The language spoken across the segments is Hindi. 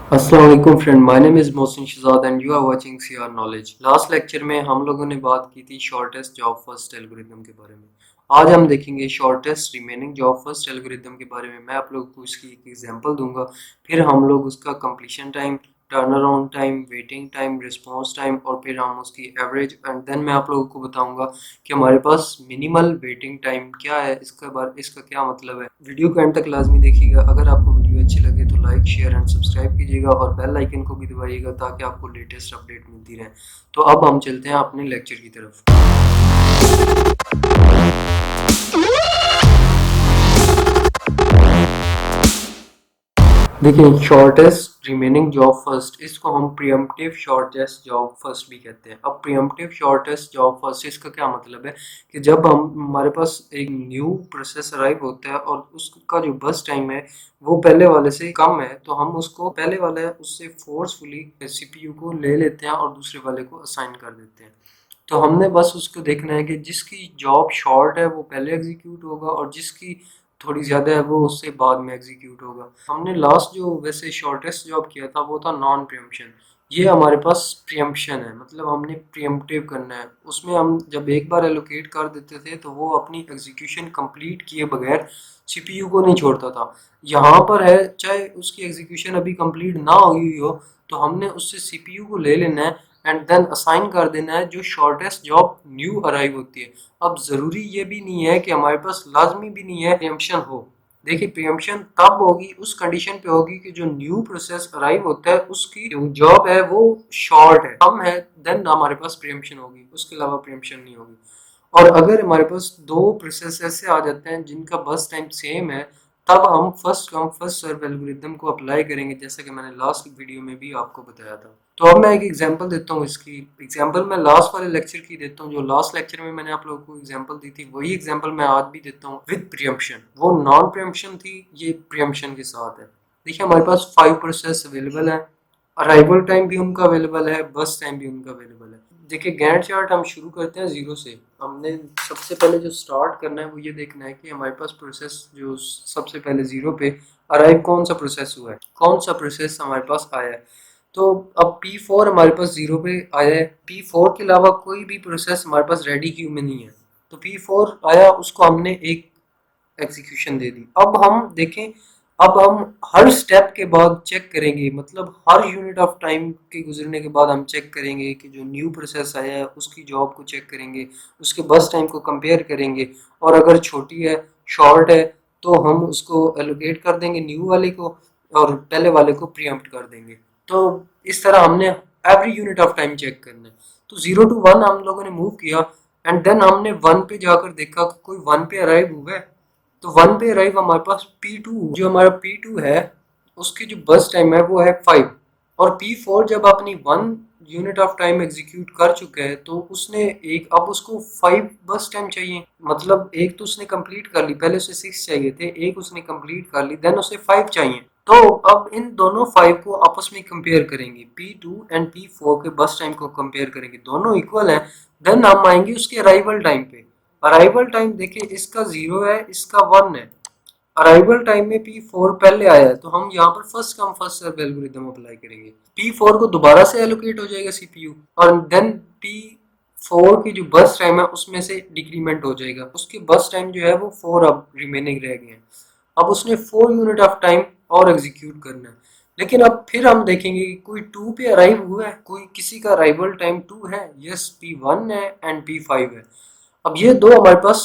अस्सलाम वालेकुम friend, my name is Mohsin Shahzad and you are watching CR Knowledge. Last lecture में हम लोगों ने बात की थी शॉर्टेस्ट जॉब फर्स्ट एल्गोरिथम के बारे में। आज हम देखेंगे shortest remaining job first algorithm के बारे में। मैं आप लोगों को इसकी एक एग्जांपल दूंगा, फिर हम लोग उसका completion time, turn around time, waiting time, response time और फिर हम उसकी एवरेज एंड देन मैं आप लोगों को बताऊंगा कि हमारे पास मिनिमल वेटिंग टाइम क्या है, इसका क्या मतलब है। वीडियो को एंड तक लाजमी देखिएगा। अगर आपको वीडियो अच्छी लगे तो लाइक शेयर एंड सब्सक्राइब कीजिएगा और बेल आइकन को भी दबाइएगा ताकि आपको लेटेस्ट अपडेट मिलती रहे। तो अब हम चलते हैं अपने लेक्चर की तरफ। देखिए, शॉर्टेस्ट रिमेनिंग जॉब फर्स्ट, इसको हम प्रियम्पटिव शॉर्टेस्ट जॉब फर्स्ट भी कहते हैं। अब प्रियम्पटिव शॉर्टेस्ट जॉब फर्स्ट इसका क्या मतलब है कि जब हम हमारे पास एक न्यू प्रोसेस अराइव होता है और उसका जो बस टाइम है वो पहले वाले से कम है, तो हम उसको पहले वाले उससे फोर्सफुली सीपीयू को ले लेते हैं और दूसरे वाले को असाइन कर देते हैं। तो हमने बस उसको देखना है कि जिसकी जॉब शॉर्ट है वो पहले एग्जीक्यूट होगा और जिसकी थोड़ी ज़्यादा है वो उससे बाद में एग्जीक्यूट होगा। हमने लास्ट जो वैसे शॉर्टेस्ट जॉब किया था वो था नॉन प्रियम्पशन। ये हमारे पास प्रियम्पशन है, मतलब हमने प्रियम्पटिव करना है। उसमें हम जब एक बार एलोकेट कर देते थे तो वो अपनी एग्जीक्यूशन कंप्लीट किए बगैर सीपीयू को नहीं छोड़ता था। यहाँ पर है, चाहे उसकी एग्जीक्यूशन अभी कंप्लीट ना हुई हो तो हमने उससे सीपीयू को ले लेना है एंड देन असाइन कर देना है जो शॉर्टेस्ट जॉब न्यू अराइव होती है। अब ज़रूरी ये भी नहीं है कि हमारे पास, लाजमी भी नहीं है प्रियम्पशन हो। देखिए, प्रियम्पशन तब होगी, उस कंडीशन पे होगी कि जो न्यू प्रोसेस अराइव होता है उसकी जो जॉब है वो शॉर्ट है, कम है, देन हमारे पास प्रियम्पशन होगी। उसके अलावा प्रियम्पशन नहीं होगी। और अगर हमारे पास दो प्रोसेस ऐसे आ जाते हैं जिनका बस टाइम सेम है, तब हम first come first serve algorithm को अप्लाई करेंगे, जैसा कि मैंने लास्ट वीडियो में भी आपको बताया था। तो अब मैं एक एग्जांपल देता हूँ। इसकी एग्जांपल मैं लास्ट वाले लेक्चर की देता हूँ। जो लास्ट लेक्चर में मैंने आप लोगों को एग्जांपल दी थी वही एग्जांपल मैं आज भी देता हूँ विद प्रियम्पशन। वो नॉन प्रियम्पशन थी, ये प्रियम्पशन के साथ है। देखिए, हमारे पास 5 प्रोसेस अवेलेबल है। अराइवल टाइम भी उनका अवेलेबल है, बस टाइम भी उनका अवेलेबल है। देखिए, गैंट चार्ट हम शुरू करते हैं जीरो से। हमने सबसे पहले जो स्टार्ट करना है वो ये देखना है कि हमारे पास प्रोसेस जो सबसे पहले जीरो पे अराइव कौन सा प्रोसेस हुआ है, कौन सा प्रोसेस हमारे पास आया है। तो अब P4 हमारे पास जीरो पे आया है। P4 के अलावा कोई भी प्रोसेस हमारे पास रेडी क्यू में नहीं है। तो P4 आया, उसको हमने एक एग्जीक्यूशन दे दी। अब हम देखें, अब हम हर स्टेप के बाद चेक करेंगे, मतलब हर यूनिट ऑफ टाइम के गुजरने के बाद हम चेक करेंगे कि जो न्यू प्रोसेस आया है उसकी जॉब को चेक करेंगे, उसके बस टाइम को कंपेयर करेंगे और अगर छोटी है, शॉर्ट है, तो हम उसको एलोकेट कर देंगे न्यू वाले को और पहले वाले को प्रीएम्प्ट कर देंगे। तो इस तरह हमने every unit of time check करना है। तो 0 to 1 हम लोगों ने मूव किया एंड देन हमने 1 पे जाकर देखा कि कोई 1 पे अराइव हुआ है। तो 1 पे अराइव हमारे पास P2, जो हमारा P2 है उसकी जो बस टाइम है वो है 5। और P4 जब अपनी 1 यूनिट ऑफ टाइम एग्जीक्यूट कर चुका है तो उसने एक, अब उसको 5 बस टाइम चाहिए। मतलब एक तो उसने कंप्लीट कर ली, पहले उसे 6 चाहिए थे, एक उसने कंप्लीट कर ली, देन उसे 5 चाहिए। तो अब इन दोनों 5 को आपस में कंपेयर करेंगे, P2 एंड P4 के बस टाइम को कंपेयर करेंगे, दोनों इक्वल हैं। देन हम आएंगे उसके अराइवल टाइम पे। अराइवल टाइम देखिए, इसका 0 है, इसका 1 है। अराइवल टाइम में P4 पहले आया है तो हम यहाँ पर first come first serve algorithm apply करेंगे। P4 को दोबारा से एलोकेट हो जाएगा सीपीयू और देन P4 की जो बस टाइम है उसमें से डिक्रीमेंट हो जाएगा। उसकी बस टाइम जो है वो 4 अब रिमेनिंग रह गए हैं। अब उसने 4 यूनिट ऑफ टाइम और एग्जीक्यूट करना है। लेकिन अब फिर हम देखेंगे कि कोई 2 पे अराइव हुआ है, कोई किसी का अराइवल टाइम 2 है, यस P1 है एंड P5 है। अब ये दो हमारे पास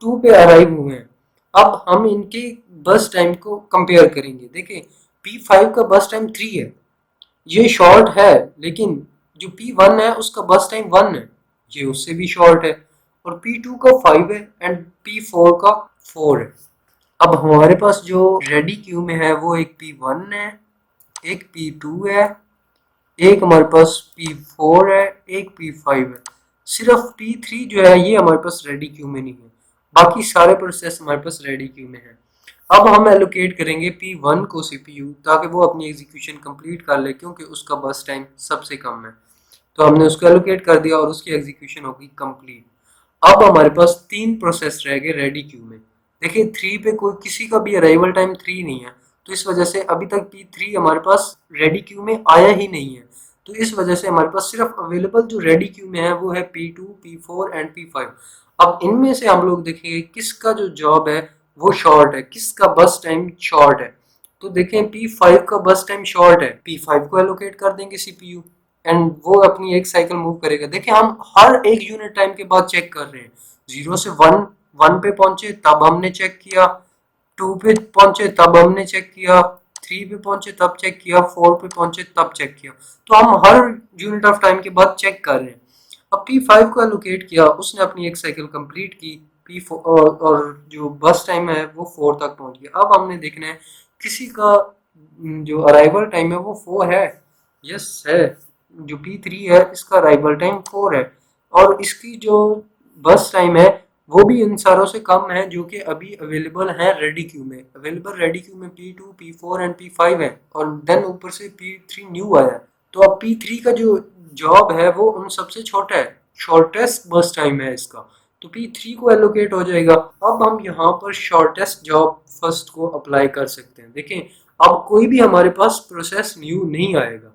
2 पे अराइव हुए हैं। अब हम इनके बस टाइम को कंपेयर करेंगे। देखिए, P5 का बस टाइम 3 है, ये शॉर्ट है, लेकिन जो P1 है उसका बस टाइम 1 है, ये उससे भी शॉर्ट है। और P2 का 5 है एंड P4 का 4 है। अब हमारे पास जो रेडी क्यू में है वो एक P1 है, एक P2 है, एक हमारे पास P4 है, एक P5 है। सिर्फ P3 जो है ये हमारे पास रेडी क्यू में नहीं है, बाकी सारे प्रोसेस हमारे पास रेडी क्यू में है। अब हम एलोकेट करेंगे P1 को CPU ताकि वो अपनी एग्जीक्यूशन कंप्लीट कर ले, क्योंकि उसका बस टाइम सबसे कम है। तो हमने उसको एलोकेट कर दिया और उसकी एग्जीक्यूशन होगी कंप्लीट। अब हमारे पास 3 प्रोसेस रह गए रेडी क्यू में। देखिए, 3 पे कोई किसी का भी अराइवल टाइम 3 नहीं है, तो इस वजह से अभी तक P3 हमारे पास रेडी क्यू में आया ही नहीं है। तो इस वजह से हमारे पास सिर्फ अवेलेबल जो रेडी क्यू में है वो है P2, P4 एंड P5। अब इनमें से हम लोग देखेंगे किसका जो जॉब है वो शॉर्ट है, किसका बस टाइम शॉर्ट है। तो देखें P5 का बस टाइम शॉर्ट है, P5 को एलोकेट कर देंगे CPU एंड वो अपनी एक साइकिल मूव करेगा। देखिए हम हर एक यूनिट टाइम के बाद चेक कर रहे हैं, 0 से 1, 1 पे पहुंचे तब हमने चेक किया, 2 पे पहुंचे तब हमने चेक किया, 3 पे पहुंचे तब चेक किया, 4 पे पहुंचे तब चेक किया। तो हम हर यूनिट ऑफ टाइम के बाद चेक कर रहे हैं। अब P5 को एलोकेट किया, उसने अपनी एक साइकिल कंप्लीट की, P4 और जो बस टाइम है वो 4 तक पहुंच गया। अब हमने देखना है किसी का जो अराइवल टाइम है वो 4 है। यस है, जो P3 है इसका अराइवल टाइम 4 है और इसकी जो बस टाइम है वो भी इन सारों से कम है जो कि अभी अवेलेबल है रेडी क्यू में। अवेलेबल रेडी क्यू में P2, P4 एंड P5 है और देन ऊपर से P3 न्यू आया है। तो अब P3 का जो जॉब है वो उन सबसे छोटा है, शॉर्टेस्ट बस टाइम है इसका, तो P3 को एलोकेट हो जाएगा। अब हम यहाँ पर शॉर्टेस्ट जॉब फर्स्ट को अप्लाई कर सकते हैं। देखें अब कोई भी हमारे पास प्रोसेस न्यू नहीं आएगा।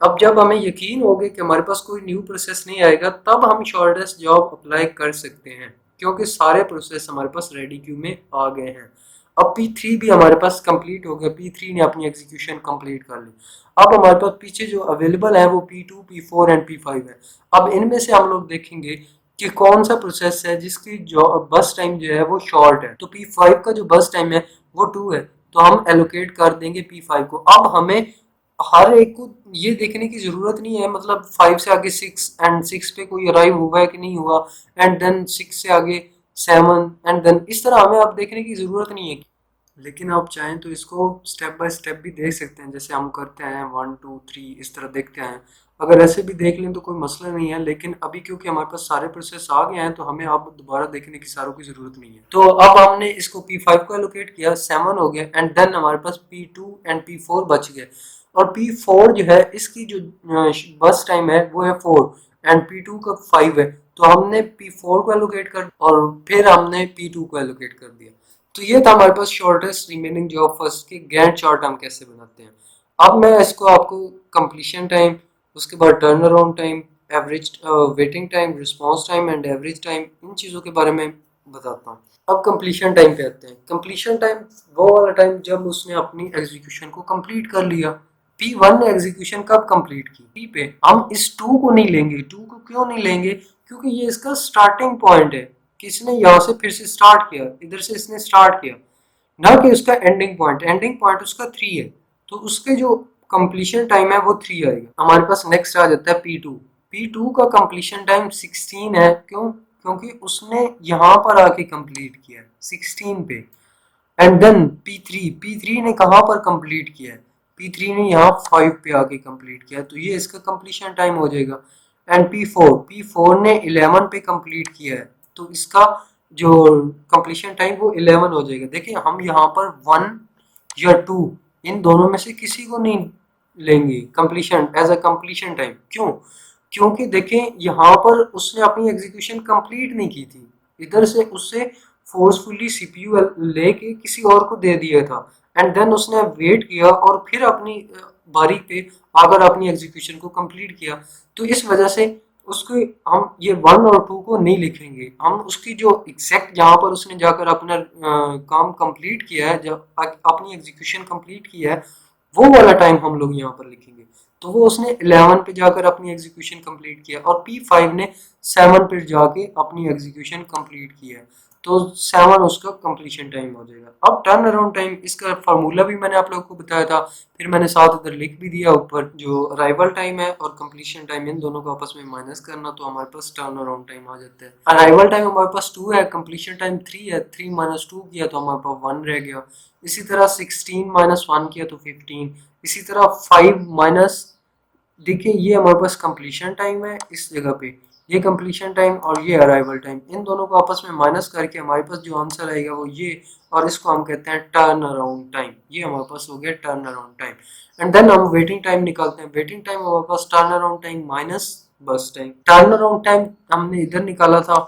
अब जब हमें यकीन हो गया कि हमारे पास कोई न्यू प्रोसेस नहीं आएगा तब हम शॉर्टेस्ट जॉब अप्लाई कर सकते हैं, क्योंकि सारे प्रोसेस हमारे पास रेडी क्यू में आ गए हैं। अब P3 भी हमारे पास कंप्लीट हो गया, P3 ने अपनी एग्जीक्यूशन कंप्लीट कर ली। अब हमारे पास पीछे जो अवेलेबल है वो P2, P4 एंड P5 है। अब इनमें से हम लोग देखेंगे कि कौन सा प्रोसेस है जिसकी जो बस टाइम जो है वो शॉर्ट है। तो P5 का जो बस टाइम है वो 2 है, तो हम एलोकेट कर देंगे P5 को। अब हमें हर एक को ये देखने की जरूरत नहीं है, मतलब 5 से आगे 6 एंड 6 पे कोई अराइव हुआ है कि नहीं हुआ, एंड देन 6 से आगे 7 एंड देन इस तरह हमें अब देखने की जरूरत नहीं है। लेकिन आप चाहें तो इसको स्टेप बाय स्टेप भी देख सकते हैं, जैसे हम करते हैं 1 2 3 इस तरह देखते हैं। अगर ऐसे भी देख लें तो कोई मसला नहीं है, लेकिन अभी क्योंकि हमारे पास सारे प्रोसेस आ गए हैं तो हमें अब दोबारा देखने की सारों की जरूरत नहीं है। तो अब हमने इसको P5 को एलोकेट किया, 7 हो गया एंड देन हमारे पास P2 एंड P4 बच गए। और P4 जो है इसकी जो बस टाइम है वो है 4 एंड P2 का 5 है, तो हमने P4 को एलोकेट कर और फिर हमने P2 को एलोकेट कर दिया। तो ये था हमारे पास शॉर्टेस्ट रिमेनिंग जॉब फर्स्ट के गैंट चार्ट हम कैसे बनाते हैं। अब मैं इसको आपको कंप्लीशन टाइम, उसके बाद turn around time, average waiting time, response time and average time, इन चीज़ों के बारे में बताता हूँ। अब कंप्लीशन टाइम पे आते हैं। कंप्लीशन टाइम वो वाला टाइम जब उसने अपनी एग्जीक्यूशन को कंप्लीट कर लिया। P1 ने एग्जीक्यूशन कब कंप्लीट की? P पे। हम इस 2 को नहीं लेंगे। 2 को क्यों नहीं लेंगे? क्योंकि ये इसका स्टार्टिंग पॉइंट है कि इसने यहाँ से फिर से स्टार्ट किया, इधर से इसने स्टार्ट किया, ना कि उसका एंडिंग पॉइंट। एंडिंग पॉइंट उसका 3 है, तो उसके जो कंप्लीशन टाइम है वो 3 आएगा। हमारे पास नेक्स्ट आ जाता है P2। P2 का कंप्लीशन टाइम 16 है। क्यों? क्योंकि उसने यहाँ पर आके कंप्लीट किया 16 पे। एंड देन P3 ने कहाँ पर कंप्लीट किया है? P3 ने यहाँ 5 पे आके कंप्लीट किया, तो ये इसका कंप्लीशन टाइम हो जाएगा। एंड P4 ने 11 पे कंप्लीट किया है, तो इसका जो कंप्लीशन टाइम वो 11 हो जाएगा। देखिए हम यहाँ पर 1 या 2 इन दोनों में से किसी को नहीं लेंगे completion as a completion time. क्यों? क्योंकि देखें यहाँ पर उसने अपनी एग्जीक्यूशन कंप्लीट नहीं की थी, इधर से उससे फोर्सफुली सीपीयू लेके किसी और को दे दिया था एंड देन उसने वेट किया और फिर अपनी बारी पे आकर अपनी एग्जीक्यूशन को कंप्लीट किया। तो इस वजह से उसको हम ये 1 और 2 को नहीं लिखेंगे, हम उसकी जो एग्जैक्ट जहाँ पर उसने जाकर अपना काम कंप्लीट किया है, जब अपनी एग्जीक्यूशन कंप्लीट किया है वो वाला टाइम हम लोग यहाँ पर लिखेंगे। तो वो उसने 11 पे जाकर अपनी एग्जीक्यूशन कंप्लीट किया और P5 ने 7 पे जाके अपनी एग्जीक्यूशन कंप्लीट किया, तो 7 उसका कंप्लीशन टाइम हो जाएगा। अब टर्न अराउंड टाइम, इसका फार्मूला भी मैंने आप लोगों को बताया था, फिर मैंने साथ इधर लिख भी दिया ऊपर। जो अराइवल टाइम है और कंप्लीशन टाइम इन दोनों को आपस में माइनस करना तो हमारे पास टर्न अराउंड टाइम आ जाता है। अराइवल टाइम हमारे पास 2 है, कंप्लीशन टाइम 3 है, 3 माइनस 2 किया तो हमारे पास 1 रह गया। इसी तरह 16 माइनस 1 किया तो 15। इसी तरह 5 माइनस, देखिए ये हमारे पास कंप्लीशन टाइम है इस जगह पे, ये कंप्लीशन टाइम और ये अराइवल टाइम, इन दोनों को आपस में माइनस करके हमारे पास जो आंसर आएगा वो ये, और इसको हम कहते हैं टर्न अराउंड टाइम। ये हमारे पास हो गया turn around time. And then हम वेटिंग टाइम निकालते हैं। वेटिंग टाइम हमारे पास turn around time minus burst time. Turn around time हमने इधर निकाला था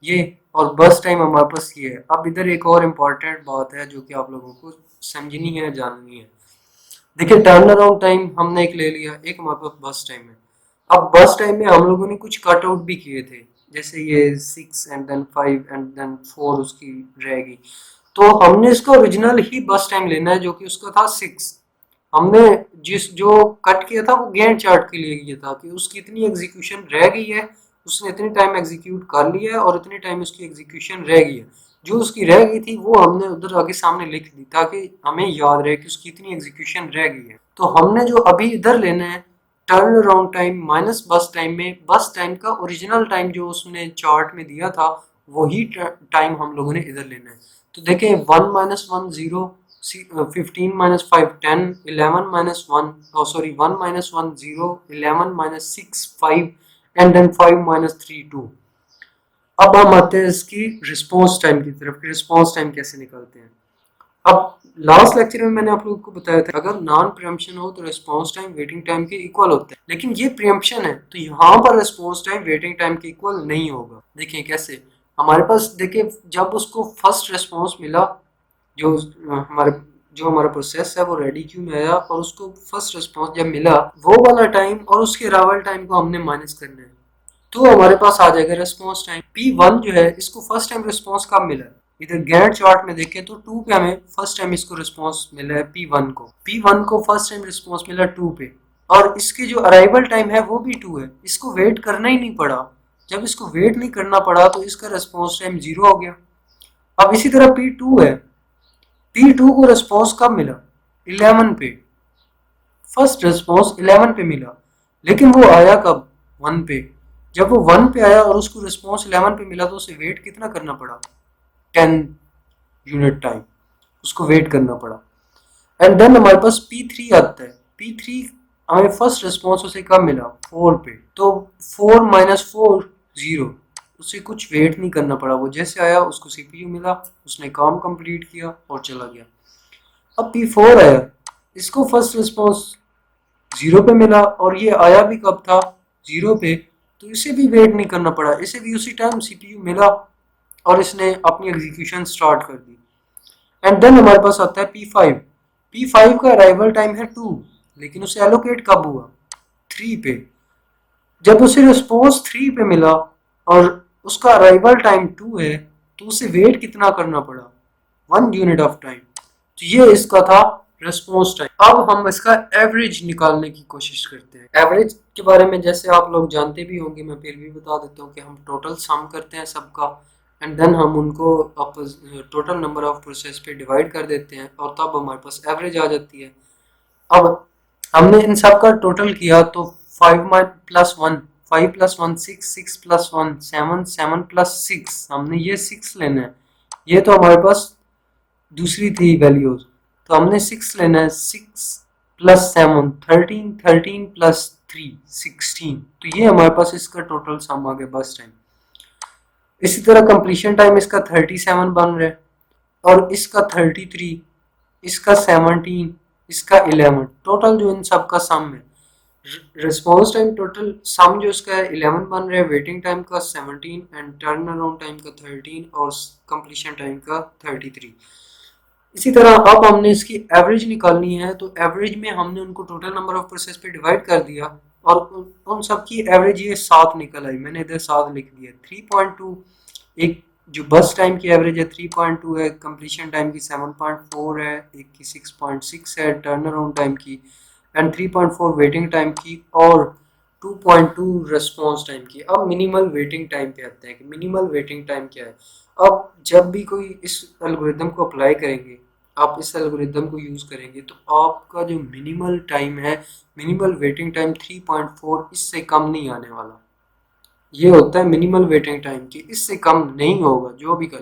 ये, और बस टाइम हमारे पास ये है। अब इधर एक और इम्पॉर्टेंट बात है जो कि आप लोगों को समझनी है, जाननी है। देखिए टर्न अराउंड टाइम हमने एक ले लिया, एक हमारे पास बस टाइम है। अब बस टाइम में हम लोगों ने कुछ कट आउट भी किए थे, जैसे ये 6 एंड देन 5 एंड देन 4 उसकी रहेगी। तो हमने इसका ओरिजिनल ही बस टाइम लेना है, जो कि उसका था 6। हमने जिस जो कट किया था वो गैंट चार्ट के लिए किया था कि उसकी इतनी एग्जीक्यूशन रह गई है, उसने इतनी टाइम एग्जीक्यूट कर लिया है और इतनी टाइम उसकी एग्जीक्यूशन रह गई है। जो उसकी रह गई थी वो हमने उधर आगे सामने लिख दी ताकि हमें याद रहे कि उसकी इतनी एग्जीक्यूशन रह गई है। तो हमने जो अभी इधर लेना है turn around time minus burst time, में बस टाइम का ओरिजिनल टाइम जो उसने चार्ट में दिया था वही टाइम हम लोगों ने इधर लेना है। तो देखें 1 minus 1 0, 15 minus 5 10, 11 minus 1 sorry 1 minus 1 0, 11 minus 6 5 and then 5 minus 3 2। अब हम आते हैं इसकी रिस्पॉन्स टाइम की तरफ कि रिस्पॉन्स टाइम कैसे निकालते हैं। अब लास्ट लेक्चर में मैंने आप लोगों को बताया था अगर नॉन प्रियम्पशन हो तो रिस्पॉन्स टाइम वेटिंग टाइम के इक्वल होता है, लेकिन ये प्रियम्पशन है तो यहाँ पर रिस्पॉन्स टाइम वेटिंग टाइम के इक्वल नहीं होगा। देखिए कैसे, हमारे पास देखिए जब उसको फर्स्ट रिस्पॉन्स मिला, जो हमारे जो हमारा प्रोसेस है वो रेडी क्यू में आया और उसको फर्स्ट रिस्पॉन्स जब मिला वो वाला टाइम और उसके अराइवल टाइम को हमने माइनस करना है, तो हमारे पास आ जाएगा रिस्पॉन्स टाइम P1 जो है। इसको फर्स्ट टाइम रिस्पॉन्स कब मिला है, इधर गैंट चार्ट में देखें तो 2 पे हमें फर्स्ट टाइम इसको रिस्पॉन्स मिला है P1 को फर्स्ट टाइम रिस्पॉन्स मिला 2 पे, और इसकी जो अराइवल टाइम है वो भी 2 है। इसको वेट करना ही नहीं पड़ा, जब इसको वेट नहीं करना पड़ा तो इसका रिस्पॉन्स टाइम 0 हो गया। अब इसी तरह P2 है, P2 को रिस्पॉन्स कब मिला 11 पे, फर्स्ट रिस्पॉन्स 11 पे मिला, लेकिन वो आया कब 1 पे। जब वो 1 पे आया और उसको रिस्पॉन्स 11 पे मिला तो उसे वेट कितना करना पड़ा 10 यूनिट टाइम, उसको वेट करना पड़ा। एंड देन हमारे पास P3 आता है, P3 हमें फर्स्ट रिस्पॉन्स उसे कब मिला 4 पे, तो 4 माइनस 4 0, उसे कुछ वेट नहीं करना पड़ा, वो जैसे आया उसको CPU मिला, उसने काम कंप्लीट किया और चला गया। अब P4 आया, इसको फर्स्ट रिस्पॉन्स 0 पे मिला और ये आया भी कब था 0 पे, तो इसे भी वेट नहीं करना पड़ा, इसे भी उसी टाइम CPU मिला और इसने अपनी एग्जीक्यूशन स्टार्ट कर दी। एंड देन हमारे पास आता है P5 का अराइवल टाइम है 2, लेकिन उसे एलोकेट कब हुआ 3 पे। जब उसे रिस्पॉन्स 3 पे मिला और उसका अराइवल टाइम 2 है तो उसे वेट कितना करना पड़ा 1 यूनिट ऑफ टाइम। तो ये इसका था रिस्पॉन्स टाइम। अब हम इसका एवरेज निकालने की कोशिश करते हैं। एवरेज के बारे में जैसे आप लोग जानते भी होंगे, मैं फिर भी बता देता हूँ कि हम टोटल सम करते हैं सबका एंड देन हम उनको टोटल नंबर ऑफ प्रोसेस पे डिवाइड कर देते हैं और तब हमारे पास एवरेज आ जाती है। अब हमने इन सब का टोटल किया तो 5 प्लस 1 5 प्लस 1 6, 6 प्लस 1 7, 7 प्लस 6, हमने ये 6 लेना है। ये तो हमारे पास दूसरी थी वैल्यूज, तो हमने 6 लेना है। 6 प्लस 7 13, 13 प्लस 3 16, तो ये हमारे पास इसका टोटल सम आ गया बस टाइम। इसी तरह कंप्लीशन टाइम इसका 37 बन रहा है और इसका 33, इसका 17, इसका 11, टोटल जो इन सब का सम है। रिस्पॉन्स टाइम टोटल सम जो इसका है 11 बन रहा है, वेटिंग टाइम का 17 एंड टर्न अराउंड टाइम का 13 और कंप्लीशन टाइम का 33। इसी तरह अब हमने इसकी एवरेज निकालनी है, तो एवरेज में हमने उनको टोटल नंबर ऑफ प्रोसेस पे डिवाइड कर दिया और उन सब की एवरेज ये 7 निकल आई, मैंने इधर 7 लिख दिया। 3.2 एक जो बस टाइम की एवरेज है 3.2 है, कंप्लीशन टाइम की 7.4 है, एक की 6.6 है टर्न अराउंड टाइम की, एंड 3.4 वेटिंग टाइम की और 2.2 रिस्पॉन्स टाइम की। अब मिनिमल वेटिंग टाइम पे आते हैं कि मिनिमल वेटिंग टाइम क्या है। अब जब भी कोई इस एल्गोरिदम को अप्लाई करेंगे, आप इस एल्गोरिदम को यूज़ करेंगे तो आपका जो मिनिमल टाइम है, मिनिमल वेटिंग टाइम 3.4, इससे कम नहीं आने वाला। ये होता है मिनिमल वेटिंग टाइम की, इससे कम नहीं होगा जो भी कर